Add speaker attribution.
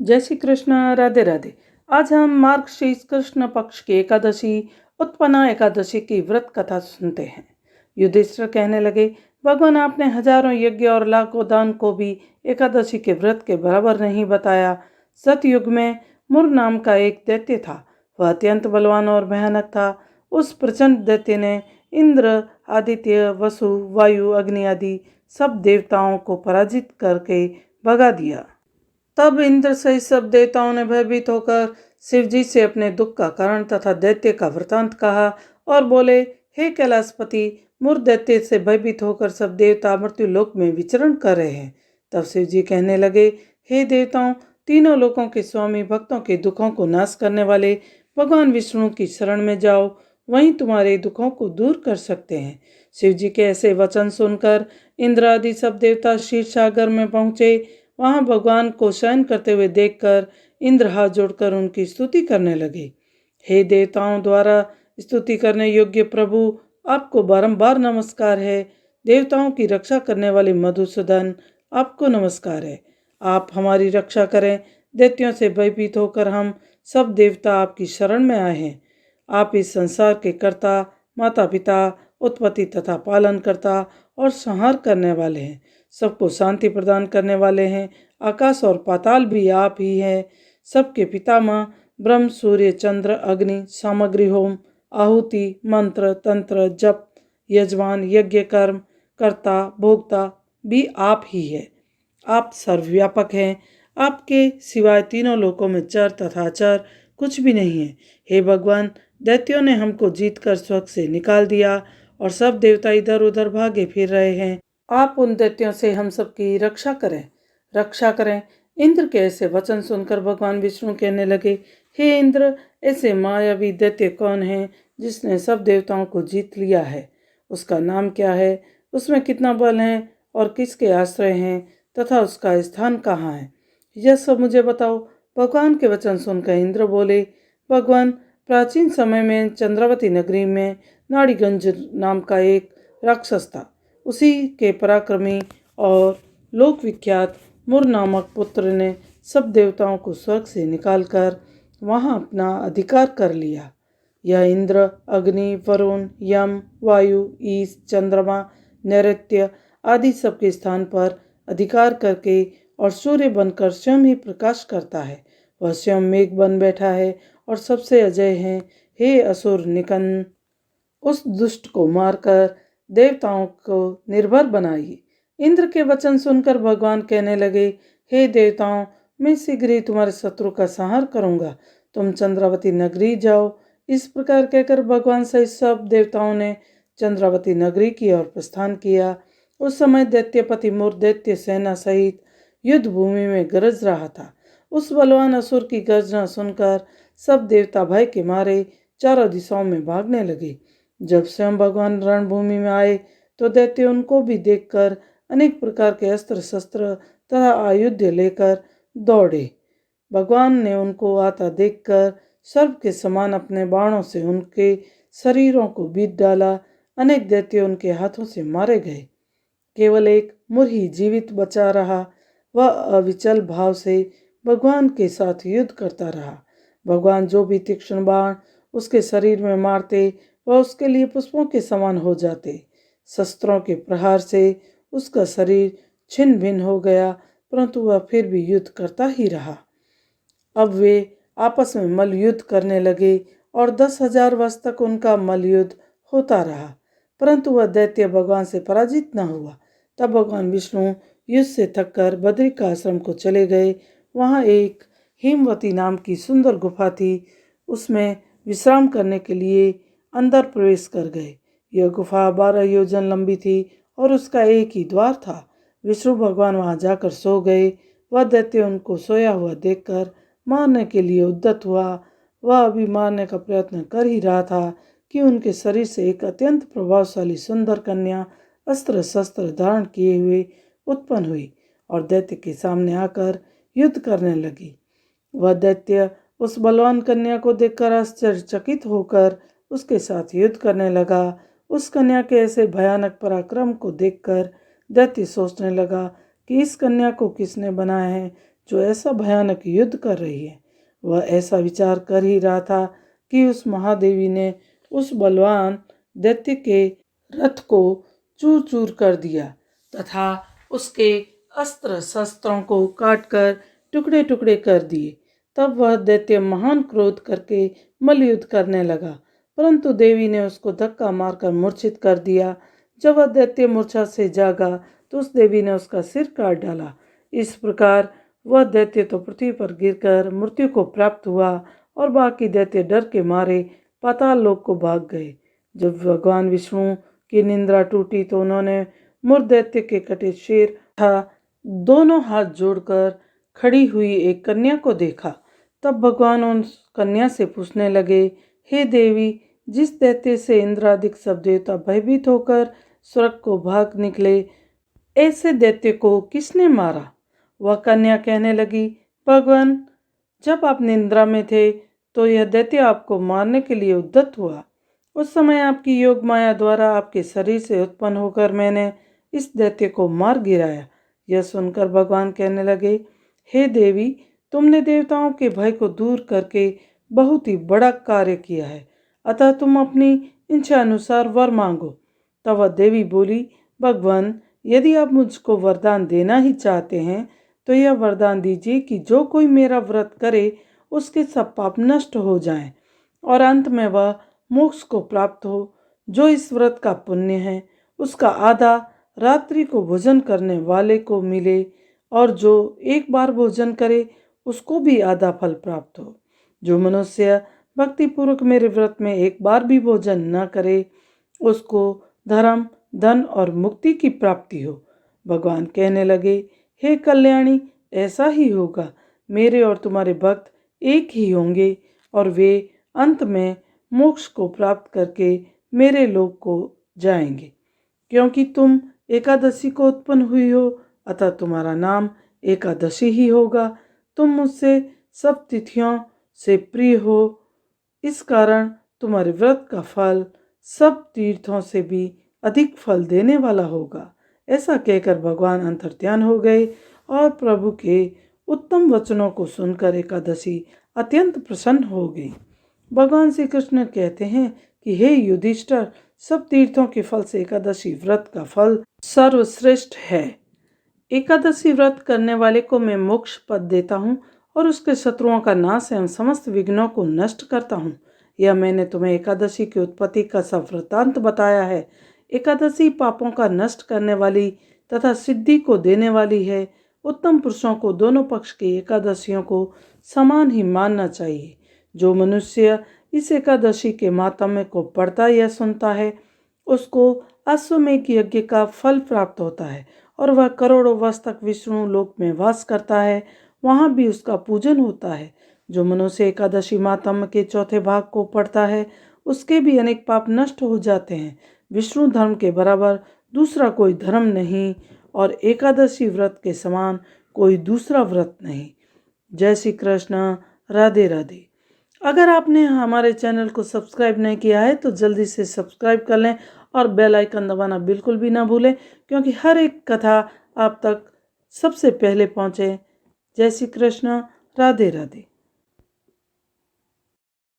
Speaker 1: जय श्री कृष्ण। राधे राधे। आज हम मार्गशीर्ष कृष्ण पक्ष की एकादशी उत्पन्ना एकादशी की व्रत कथा सुनते हैं। युधिष्ठिर कहने लगे, भगवान आपने हजारों यज्ञ और लाखों दान को भी एकादशी के व्रत के बराबर नहीं बताया। सतयुग में मुर नाम का एक दैत्य था। वह अत्यंत बलवान और भयानक था। उस प्रचंड दैत्य ने इंद्र, आदित्य, वसु, वायु, अग्नि आदि सब देवताओं को पराजित करके भगा दिया। तब इंद्र सहित सब देवताओं ने भयभीत होकर शिव जी से अपने दुख का कारण तथा दैत्य का वृतांत कहा और बोले, हे कैलाशपति, मुर दैत्य से भयभीत होकर सब देवता मृत्यु लोक में विचरण कर रहे हैं। तब शिव जी कहने लगे, हे देवताओं, तीनों लोकों के स्वामी, भक्तों के दुखों को नाश करने वाले भगवान विष्णु की शरण में जाओ, वहीं तुम्हारे दुखों को दूर कर सकते हैं। शिव जी के ऐसे वचन सुनकर इंद्र आदि सब देवता क्षीर सागर में पहुंचे। वहां भगवान को शयन करते हुए देखकर इंद्र हाथ जोड़कर उनकी स्तुति करने लगे। हे देवताओं द्वारा स्तुति करने योग्य प्रभु, आपको बारंबार नमस्कार है। देवताओं की रक्षा करने वाले मधुसूदन, आपको नमस्कार है। आप हमारी रक्षा करें। दैत्यों से भयभीत होकर हम सब देवता आपकी शरण में आए हैं। आप इस संसार के कर्ता, माता पिता, उत्पत्ति तथा पालन करता और संहार करने वाले हैं। सबको शांति प्रदान करने वाले हैं। आकाश और पाताल भी आप ही हैं। सबके पितामह ब्रह्म, सूर्य, चंद्र, अग्नि, सामग्री, होम, आहुति, मंत्र, तंत्र, जप, यजमान, यज्ञ, कर्म, कर्ता, भोक्ता भी आप ही है। आप सर्वव्यापक हैं। आपके सिवाय तीनों लोकों में चर तथा अचर कुछ भी नहीं है। हे भगवान, दैत्यों ने हमको जीतकर स्वर्ग से निकाल दिया और सब देवता इधर उधर भागे फिर रहे हैं। आप उन दैत्यों से हम सबकी रक्षा करें, रक्षा करें। इंद्र के ऐसे वचन सुनकर भगवान विष्णु कहने लगे, हे इंद्र, ऐसे मायावी दैत्य कौन है जिसने सब देवताओं को जीत लिया है? उसका नाम क्या है? उसमें कितना बल है और किसके आश्रय हैं तथा उसका स्थान कहाँ है? यह सब मुझे बताओ। भगवान के वचन सुनकर इंद्र बोले, भगवान, प्राचीन समय में चंद्रावती नगरी में नाड़ीगंज नाम का एक राक्षस था। उसी के पराक्रमी और लोक विख्यात मुर नामक पुत्र ने सब देवताओं को स्वर्ग से निकालकर वहां अपना अधिकार कर लिया। यह इंद्र, अग्नि, वरुण, यम, वायु, ईश, चंद्रमा, नैऋत्य आदि सबके स्थान पर अधिकार करके और सूर्य बनकर स्वयं ही प्रकाश करता है। वह स्वयं मेघ बन बैठा है और सबसे अजय है। हे असुर निकन, उस दुष्ट को मारकर देवताओं को निर्भर बनाइए। इंद्र के वचन सुनकर भगवान कहने लगे, हे देवताओं, मैं शीघ्र ही तुम्हारे शत्रु का संहार करूंगा। तुम चंद्रावती नगरी जाओ। इस प्रकार कहकर भगवान सहित सब देवताओं ने चंद्रावती नगरी की ओर प्रस्थान किया। उस समय दैत्यपति मुर दैत्य सेना सहित युद्ध भूमि में गरज रहा था। उस बलवान असुर की गर्जना सुनकर सब देवता भय के मारे चारों दिशाओं में भागने लगे। जब स्वयं भगवान रणभूमि में आए तो दैत्य उनको भी देखकर अनेक प्रकार के अस्त्र शस्त्र तथा आयुध लेकर दौड़े। भगवान ने उनको आता देखकर सर्प के समान अपने बाणों से उनके शरीरों को बीत डाला। अनेक दैत्य उनके हाथों से मारे गए। केवल एक मुर ही जीवित बचा रहा। वह अविचल भाव से भगवान के साथ युद्ध करता रहा। भगवान जो भी तीक्ष्ण बाण उसके शरीर में मारते वह उसके लिए पुष्पों के समान हो जाते। शस्त्रों के प्रहार से उसका शरीर छिन्न भिन्न हो गया, परंतु वह फिर भी युद्ध करता ही रहा। अब वे आपस में मल्ल युद्ध करने लगे और 10,000 वर्ष तक उनका मल्ल युद्ध होता रहा, परंतु वह दैत्य भगवान से पराजित न हुआ। तब भगवान विष्णु युद्ध से थककर बद्रिका आश्रम को चले गए। वहाँ एक हेमवती नाम की सुंदर गुफा थी। उसमें विश्राम करने के लिए अंदर प्रवेश कर गए। यह गुफा 12 योजन लंबी थी और उसका एक ही द्वार था। विष्णु भगवान वहां जाकर सो गए। वह दैत्य उनको सोया हुआ देखकर मारने के लिए उद्यत हुआ। वह अभी मारने का प्रयत्न कर ही रहा था कि उनके शरीर से एक अत्यंत प्रभावशाली सुंदर कन्या अस्त्र शस्त्र धारण किए हुए उत्पन्न हुई और दैत्य के सामने आकर युद्ध करने लगी। वह दैत्य उस बलवान कन्या को देखकर आश्चर्यचकित होकर उसके साथ युद्ध करने लगा। उस कन्या के ऐसे भयानक पराक्रम को देखकर दैत्य सोचने लगा कि इस कन्या को किसने बनाया है जो ऐसा भयानक युद्ध कर रही है। वह ऐसा विचार कर ही रहा था कि उस महादेवी ने उस बलवान दैत्य के रथ को चूर चूर कर दिया तथा उसके अस्त्र शस्त्रों को काटकर टुकड़े टुकड़े कर दिए। तब वह दैत्य महान क्रोध करके मल्लयुद्ध करने लगा, परंतु देवी ने उसको धक्का मारकर मूर्छित कर दिया। जब वह दैत्य मूर्छा से जागा तो उस देवी ने उसका सिर काट डाला। इस प्रकार वह दैत्य तो पृथ्वी पर गिरकर मृत्यु को प्राप्त हुआ और बाकी दैत्य डर के मारे पाताल लोक को भाग गए। जब भगवान विष्णु की निंद्रा टूटी तो उन्होंने मूर्ख दैत्य के कटे शेर था दोनों हाथ जोड़कर खड़ी हुई एक कन्या को देखा। तब भगवान उन कन्या से पूछने लगे, हे देवी, जिस दैत्य से इंद्रादिक सब देवता भयभीत होकर स्वर्ग को भाग निकले, ऐसे दैत्य को किसने मारा? वह कन्या कहने लगी, भगवान, जब आप निंद्रा में थे तो यह दैत्य आपको मारने के लिए उद्यत हुआ। उस समय आपकी योग माया द्वारा आपके शरीर से उत्पन्न होकर मैंने इस दैत्य को मार गिराया। यह सुनकर भगवान कहने लगे, हे देवी, तुमने देवताओं के भय को दूर करके बहुत ही बड़ा कार्य किया है, अतः तुम अपनी इच्छा अनुसार वर मांगो। तब वह देवी बोली, भगवान, यदि आप मुझको वरदान देना ही चाहते हैं तो यह वरदान दीजिए कि जो कोई मेरा व्रत करे उसके सब पाप नष्ट हो जाएं और अंत में वह मोक्ष को प्राप्त हो। जो इस व्रत का पुण्य है उसका आधा रात्रि को भोजन करने वाले को मिले और जो एक बार भोजन करे उसको भी आधा फल प्राप्त हो। जो मनुष्य भक्तिपूर्वक मेरे व्रत में एक बार भी भोजन न करे उसको धर्म, धन और मुक्ति की प्राप्ति हो। भगवान कहने लगे, हे कल्याणी, ऐसा ही होगा। मेरे और तुम्हारे भक्त एक ही होंगे और वे अंत में मोक्ष को प्राप्त करके मेरे लोक को जाएंगे। क्योंकि तुम एकादशी को उत्पन्न हुई हो अतः तुम्हारा नाम एकादशी ही होगा। तुम मुझसे सब तिथियों से प्रिय हो, इस कारण तुम्हारे व्रत का फल सब तीर्थों से भी अधिक फल देने वाला होगा। ऐसा कहकर भगवान अंतर्ध्यान हो गए और प्रभु के उत्तम वचनों को सुनकर एकादशी अत्यंत प्रसन्न हो गई। भगवान श्री कृष्ण कहते हैं कि हे युधिष्ठिर, सब तीर्थों के फल से एकादशी व्रत का फल सर्वश्रेष्ठ है। एकादशी व्रत करने वाले को मैं मोक्ष पद देता हूँ और उसके शत्रुओं का नाश एवं समस्त विघ्नों को नष्ट करता हूँ। यह मैंने तुम्हें एकादशी की उत्पत्ति का सब वृत्तांत बताया है। एकादशी पापों का नष्ट करने वाली तथा सिद्धि को देने वाली है। उत्तम पुरुषों को दोनों पक्ष की एकादशियों को समान ही मानना चाहिए। जो मनुष्य इस एकादशी के माहात्म्य को पढ़ता या सुनता है उसको अश्वमेध यज्ञ का फल प्राप्त होता है और वह करोड़ों वर्ष तक विष्णु लोक में वास करता है, वहाँ भी उसका पूजन होता है। जो मनुष्य एकादशी माहात्म्य के चौथे भाग को पढ़ता है उसके भी अनेक पाप नष्ट हो जाते हैं। विष्णु धर्म के बराबर दूसरा कोई धर्म नहीं और एकादशी व्रत के समान कोई दूसरा व्रत नहीं। जय श्री कृष्ण। राधे राधे। अगर आपने हमारे चैनल को सब्सक्राइब नहीं किया है तो जल्दी से सब्सक्राइब कर लें और बेल आइकन दबाना बिल्कुल भी ना भूलें, क्योंकि हर एक कथा आप तक सबसे पहले पहुँचे। जय श्री कृष्ण। राधे राधे।